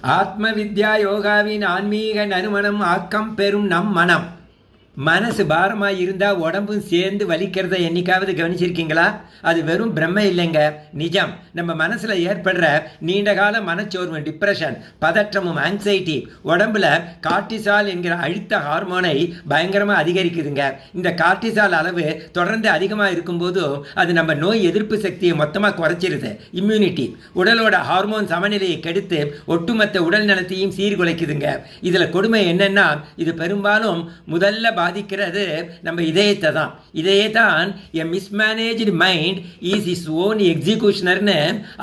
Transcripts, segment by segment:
ஆத்ம வித்யா யோகாவின் ஆன்மீக நறுமணம் ஆக்கம் பெறும் நம் மனம். மனசு பாரமாக இருந்தால் உடம்பும் சேர்ந்து வலிக்கிறத என்னைக்காவது கவனிச்சிருக்கீங்களா? அது வெறும் பிரம்ம இல்லைங்க, நிஜம். நம்ம மனசில் ஏற்படுற நீண்டகால மனச்சோர்வு, டிப்ரெஷன், பதற்றமும், ஆங்ஸைட்டி உடம்புல கார்டிசால் என்கிற அழுத்த ஹார்மோனை பயங்கரமாக அதிகரிக்குதுங்க. இந்த கார்டிசால் அளவு தொடர்ந்து அதிகமாக இருக்கும்போது அது நம்ம நோய் எதிர்ப்பு சக்தியை மொத்தமாக குறைச்சிருது. இம்யூனிட்டி உடலோட ஹார்மோன் சமநிலையை கெடுத்து ஒட்டுமொத்த உடல் நலத்தையும் சீர்குலைக்குதுங்க. இதில் கொடுமை என்னன்னா, இது பெரும்பாலும் முதல்ல பாதிக்கிறது நம்ம இதயத்தை தான். இதையே தான் எ மிஸ்மேனேஜ்டு மைண்ட் இஸ் இஸ் ஓன் எக்ஸிக்யூஷனர்னு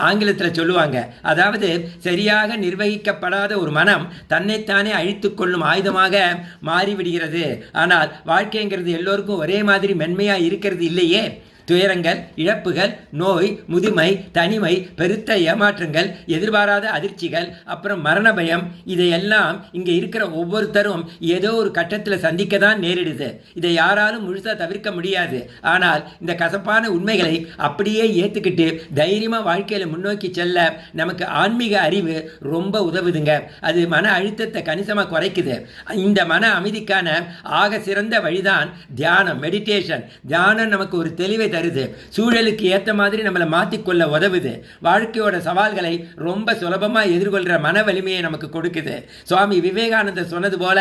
ஆங்கிலத்தில் சொல்லுவாங்க. அதாவது சரியாக நிர்வகிக்கப்படாத ஒரு மனம் தன்னைத்தானே அழித்து கொள்ளும் ஆயுதமாக மாறிவிடுகிறது. ஆனால் வாழ்க்கைங்கிறது எல்லோருக்கும் ஒரே மாதிரி மென்மையாக இருக்கிறது இல்லையே. துயரங்கள், இழப்புகள், நோய், முதுமை, தனிமை, பெருத்த ஏமாற்றங்கள், எதிர்பாராத அதிர்ச்சிகள், அப்புறம் மரண பயம், இதையெல்லாம் இங்கே இருக்கிற ஒவ்வொருத்தரும் ஏதோ ஒரு கட்டத்தில் சந்திக்க தான் நேரிடுது. இதை யாராலும் முழுசாக தவிர்க்க முடியாது. ஆனால் இந்த கசப்பான உண்மைகளை அப்படியே ஏற்றுக்கிட்டு தைரியமாக வாழ்க்கையில் முன்னோக்கி செல்ல நமக்கு ஆன்மீக அறிவு ரொம்ப உதவுதுங்க. அது மன அழுத்தத்தை கணிசமாக குறைக்குது. இந்த மன அமைதிக்கான ஆக சிறந்த வழிதான் தியானம், மெடிடேஷன். தியானம் நமக்கு ஒரு தெளிவை தருது. சூழலுக்கு ஏற்ற மாதிரி நம்மளை மாற்றிக்கொள்ள உதவுது. வாழ்க்கையோட சவால்களை ரொம்ப சுலபமாக எதிர்கொள்கிற மன வலிமையை நமக்கு கொடுக்குது. சுவாமி விவேகானந்தர் சொன்னது போல,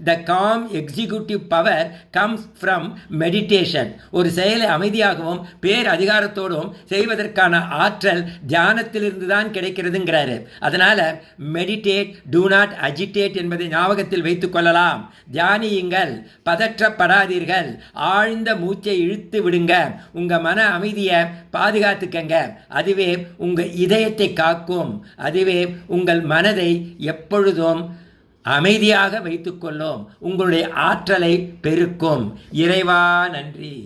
the calm executive power comes from meditation. ஒரு செயலை அமைதியாகவும் பேர் அதிகாரத்தோடும் செய்வதற்கான ஆற்றல் தியானத்திலிருந்து தான் கிடைக்கிறதுங்கிறாரு. அதனால மெடிடேட், டூ நாட் அஜிடேட் என்பதை ஞாபகத்தில் வைத்துக் கொள்ளலாம். தியானியுங்கள், பதற்றப்படாதீர்கள், ஆழ்ந்த மூச்சை இழுத்து விடுங்க, உங்க மன அமைதியை பாதுகாத்துக்கங்க. அதுவே உங்க இதயத்தை காக்கும். அதுவே உங்கள் மனதை எப்பொழுதும் அமைதியாக வைத்துக்கொள்ளும். உங்களுடைய ஆற்றலை பெருக்கும். இறைவா நன்றி.